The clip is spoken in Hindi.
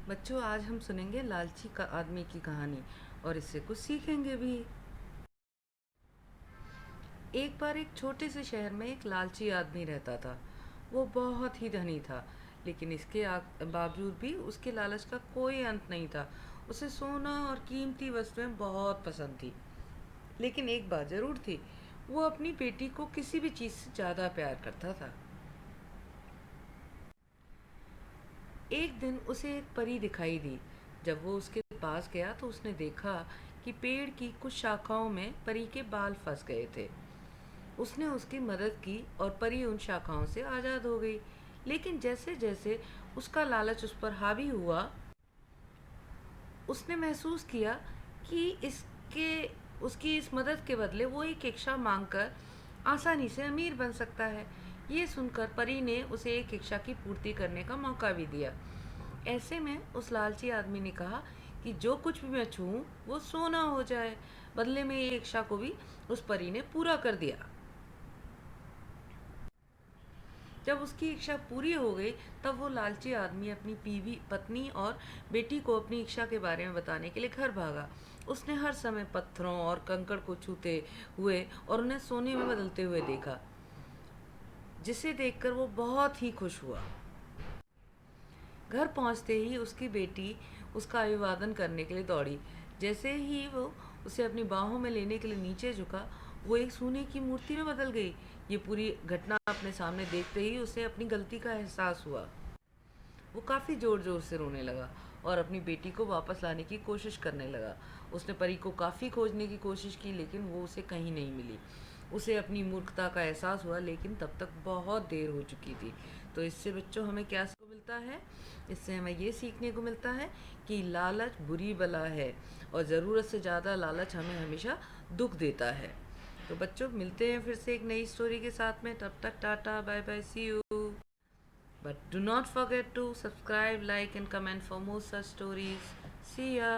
बच्चों, आज हम सुनेंगे लालची का आदमी की कहानी और इससे कुछ सीखेंगे भी। एक बार एक छोटे से शहर में एक लालची आदमी रहता था। वो बहुत ही धनी था, लेकिन इसके बावजूद भी उसके लालच का कोई अंत नहीं था। उसे सोना और कीमती वस्तुएं बहुत पसंद थी, लेकिन एक बात जरूर थी, वो अपनी बेटी को किसी भी चीज़ से ज़्यादा प्यार करता था। एक दिन उसे एक परी दिखाई दी। जब वो उसके पास गया तो उसने देखा कि पेड़ की कुछ शाखाओं में परी के बाल फंस गए थे। उसने उसकी मदद की और परी उन शाखाओं से आज़ाद हो गई। लेकिन जैसे जैसे उसका लालच उस पर हावी हुआ, उसने महसूस किया कि इसके उसकी इस मदद के बदले वो एक इच्छा मांगकर आसानी से अमीर बन सकता है। ये सुनकर परी ने उसे एक इच्छा की पूर्ति करने का मौका भी दिया। ऐसे में उस लालची आदमी ने कहा कि जो कुछ भी मैं छूऊं वो सोना हो जाए। बदले में ये इच्छा को भी उस परी ने पूरा कर दिया। जब उसकी इच्छा पूरी हो गई, तब वो लालची आदमी अपनी बीवी, पत्नी और बेटी को अपनी इच्छा के बारे में बताने के लिए घर भागा। उसने हर समय पत्थरों और कंकड़ को छूते हुए और उन्हें सोने में बदलते हुए देखा, जिसे देखकर वो बहुत ही खुश हुआ। घर पहुंचते ही उसकी बेटी उसका अभिवादन करने के लिए दौड़ी। जैसे ही वो उसे अपनी बाहों में लेने के लिए नीचे झुका, वो एक सोने की मूर्ति में बदल गई। ये पूरी घटना अपने सामने देखते ही उसे अपनी गलती का एहसास हुआ। वो काफ़ी ज़ोर ज़ोर से रोने लगा और अपनी बेटी को वापस लाने की कोशिश करने लगा। उसने परी को काफ़ी खोजने की कोशिश की, लेकिन वो उसे कहीं नहीं मिली। उसे अपनी मूर्खता का एहसास हुआ, लेकिन तब तक बहुत देर हो चुकी थी। तो इससे बच्चों हमें क्या सीखने को मिलता है? इससे हमें ये सीखने को मिलता है कि लालच बुरी बला है और ज़रूरत से ज़्यादा लालच हमें हमेशा दुख देता है। तो बच्चों, मिलते हैं फिर से एक नई स्टोरी के साथ में। तब तक tata, bye bye, see you. But do not forget to subscribe, like, and comment for more such stories. See ya!